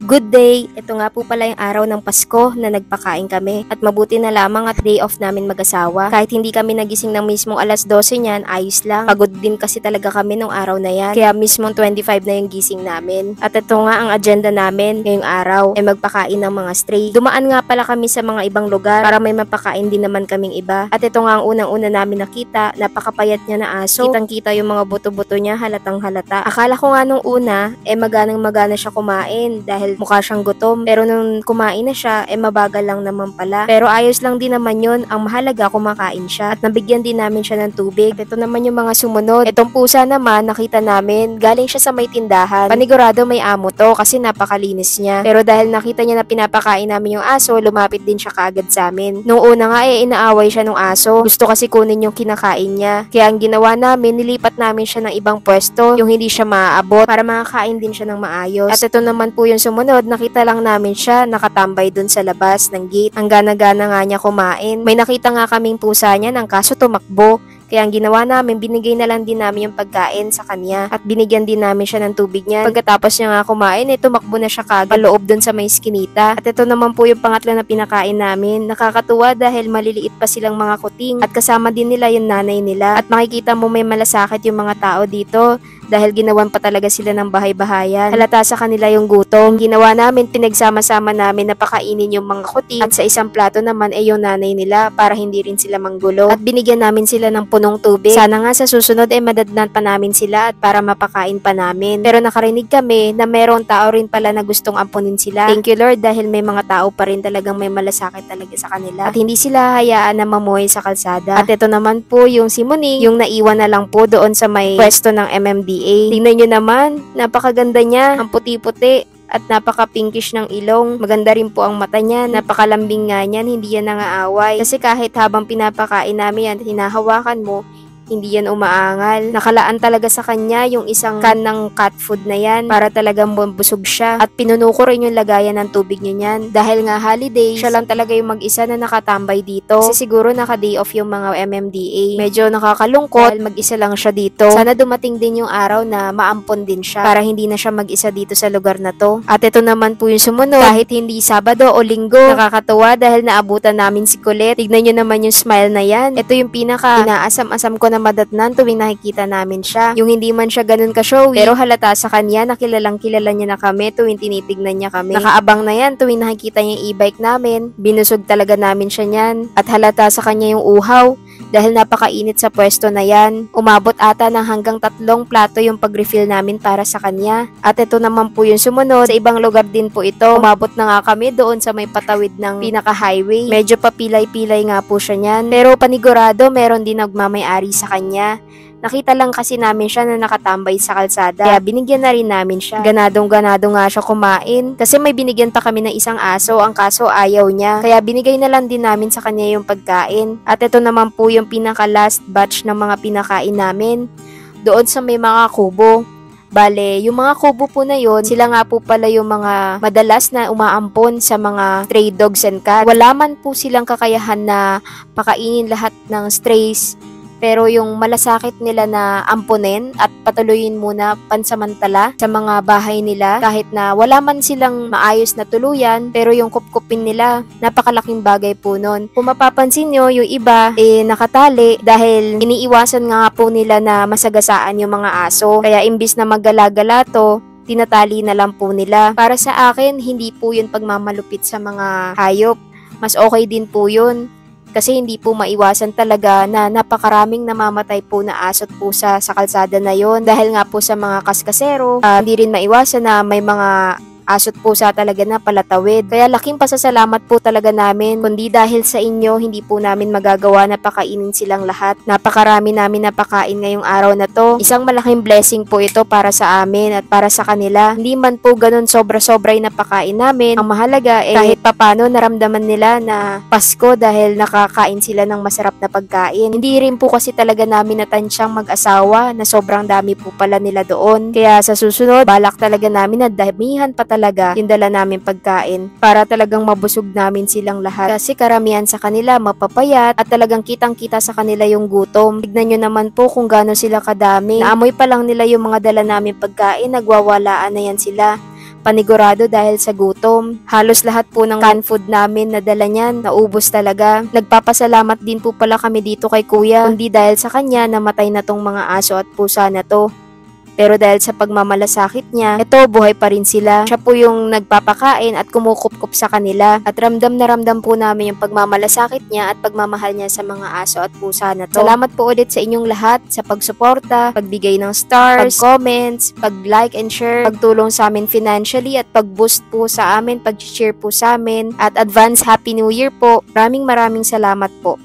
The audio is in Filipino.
Good day! Ito nga po pala yung araw ng Pasko na nagpakain kami at mabuti na lamang at day off namin mag-asawa. Kahit hindi kami nagising ng mismong alas 12 niyan, ayos lang. Pagod din kasi talaga kami nung araw na yan. Kaya mismong 25 na yung gising namin. At ito nga ang agenda namin ngayong araw ay magpakain ng mga stray. Dumaan nga pala kami sa mga ibang lugar para may mapakain din naman kaming iba. At ito nga ang unang-una namin nakita, napakapayat niya na aso. Kitang-kita yung mga buto-buto niya, halatang halata. Akala ko nga nung una, maganang-magana siya kumain dahil mukha siyang gutom. Pero nung kumain na siya, mabagal lang naman pala. Pero ayos lang din naman yun. Ang mahalaga, kumakain siya. At nabigyan din namin siya ng tubig. At ito naman yung mga sumunod. Itong pusa naman, nakita namin, galing siya sa may tindahan. Panigurado may amo to kasi napakalinis niya. Pero dahil nakita niya na pinapakain namin yung aso, lumapit din siya kaagad sa amin. Nung una nga inaaway siya ng aso. Gusto kasi kunin yung kinakain niya. Kaya ang ginawa namin, nilipat namin siya ng ibang pwesto, yung hindi siya maaabot para makakain din siya ng maayos. At ito naman po yung sumunod, nakita lang namin siya nakatambay dun sa labas ng gate. Ang gana-gana nga niya kumain. May nakita nga kaming pusa niya ng kaso tumakbo. Kaya ang ginawa namin, binigay na lang din namin yung pagkain sa kanya at binigyan din namin siya ng tubig niya. Pagkatapos niya nga kumain, tumakbo na siya kagad paloob dun sa may skinita. At ito naman po yung pangatlo na pinakain namin. Nakakatuwa dahil maliliit pa silang mga kuting at kasama din nila yung nanay nila. At makikita mo may malasakit yung mga tao dito dahil ginawan pa talaga sila ng bahay-bahayan. Halata sa kanila yung gutom. Ginawa namin, pinagsama-sama namin na pakainin yung mga kuting at sa isang plato naman yung nanay nila para hindi rin sila manggulo. At binigyan namin sila ng punong tubig. Sana nga sa susunod madadnan pa namin sila at para mapakain pa namin. Pero nakarinig kami na merong tao rin pala na gustong ampunin sila. Thank you Lord dahil may mga tao pa rin talagang may malasakit talaga sa kanila. At hindi sila hayaan na mamuhay sa kalsada. At ito naman po yung si Monique, yung naiwan na lang po doon sa may pwesto ng MMDA. Tingnan nyo naman, napakaganda niya. Ang puti-puti at napaka-pinkish ng ilong. Maganda rin po ang mata niya. Napakalambing nga niyan, hindi yan nangaaway. Kasi kahit habang pinapakain namin yan, hinahawakan mo, hindi yan umaangal. Nakalaan talaga sa kanya yung isang can ng cat food na yan para talagang busog siya. At pinuno ko rin yung lagayan ng tubig niya yan. Dahil nga holiday, siya lang talaga yung mag-isa na nakatambay dito. Kasi siguro naka-day off yung mga MMDA. Medyo nakakalungkot dahil mag-isa lang siya dito. Sana dumating din yung araw na maampon din siya para hindi na siya mag-isa dito sa lugar na to. At ito naman po yung sumunod. Kahit hindi Sabado o Linggo, nakakatuwa dahil naabutan namin si Colette. Tignan nyo naman yung smile na yan. Ito yung pinaka inaasam-asam ko na madatnan tuwing nakikita namin siya. Yung hindi man siya ganun ka-showy, pero halata sa kanya na kilalang kilala niya na kami tuwing tinitignan niya kami. Nakaabang na yan tuwing nakikita niya yung e-bike namin. Binusog talaga namin siya niyan. At halata sa kanya yung uhaw dahil napakainit sa pwesto na yan. Umabot ata ng hanggang 3 plato yung pag-refill namin para sa kanya. At ito naman po yung sumunod. Sa ibang lugar din po ito. Umabot na nga kami doon sa may patawid ng pinaka-highway. Medyo papilay-pilay nga po siya niyan. Pero panigurado meron din nagmamay-ari sa kanya. Nakita lang kasi namin siya na nakatambay sa kalsada. Kaya binigyan na rin namin siya. Ganadong-ganado nga siya kumain. Kasi may binigyan pa kami ng isang aso. Ang kaso ayaw niya. Kaya binigay na lang din namin sa kanya yung pagkain. At ito naman po yung pinaka-last batch ng mga pinakain namin. Doon sa may mga kubo. Bale, yung mga kubo po na yun, sila nga po pala yung mga madalas na umaampon sa mga stray dogs and cats. Wala man po silang kakayahan na pakainin lahat ng strays. Pero yung malasakit nila na ampunin at patuloyin muna pansamantala sa mga bahay nila kahit na wala man silang maayos na tuluyan, pero yung kupkupin nila, napakalaking bagay po nun. Kung mapapansin nyo, yung iba nakatali dahil iniiwasan nga po nila na masagasaan yung mga aso. Kaya imbis na maggala-gala to, tinatali na lang po nila. Para sa akin, hindi po yun pagmamalupit sa mga hayop. Mas okay din po yun. Kasi hindi po maiwasan talaga na napakaraming namamatay po na aso at pusa sa kalsada na yon dahil nga po sa mga kaskasero. Hindi rin maiwasan na may mga aso't pusa talaga na palatawid. Kaya laking pasasalamat po talaga namin. Kundi dahil sa inyo, hindi po namin magagawa na pakainin silang lahat. Napakarami namin napakain ngayong araw na to. Isang malaking blessing po ito para sa amin at para sa kanila. Hindi man po ganun sobra-sobra yung napakain namin. Ang mahalaga kahit papano naramdaman nila na Pasko dahil nakakain sila ng masarap na pagkain. Hindi rin po kasi talaga namin natansyang mag-asawa na sobrang dami po pala nila doon. Kaya sa susunod, balak talaga namin na damihan pa talaga yung dala namin pagkain para talagang mabusog namin silang lahat. Kasi karamihan sa kanila mapapayat at talagang kitang-kita sa kanila yung gutom. Tignan nyo naman po kung gaano sila kadami. Naamoy pa lang nila yung mga dala namin pagkain, nagwawalaan na yan sila. panigurado dahil sa gutom. Halos lahat po ng canned food namin na dala niyan, naubos talaga. Nagpapasalamat din po pala kami dito kay kuya, kundi dahil sa kanya namatay na tong mga aso at pusa na to. Pero dahil sa pagmamalasakit niya, eto buhay pa rin sila. Siya po yung nagpapakain at kumukup-kup sa kanila. At ramdam na ramdam po namin yung pagmamalasakit niya at pagmamahal niya sa mga aso at pusa na to. Salamat po ulit sa inyong lahat sa pagsuporta, pagbigay ng stars, pag-comments, pag-like and share, pagtulong sa amin financially at pag-boost po sa amin, pag-share po sa amin. At advance Happy New Year po. Maraming salamat po.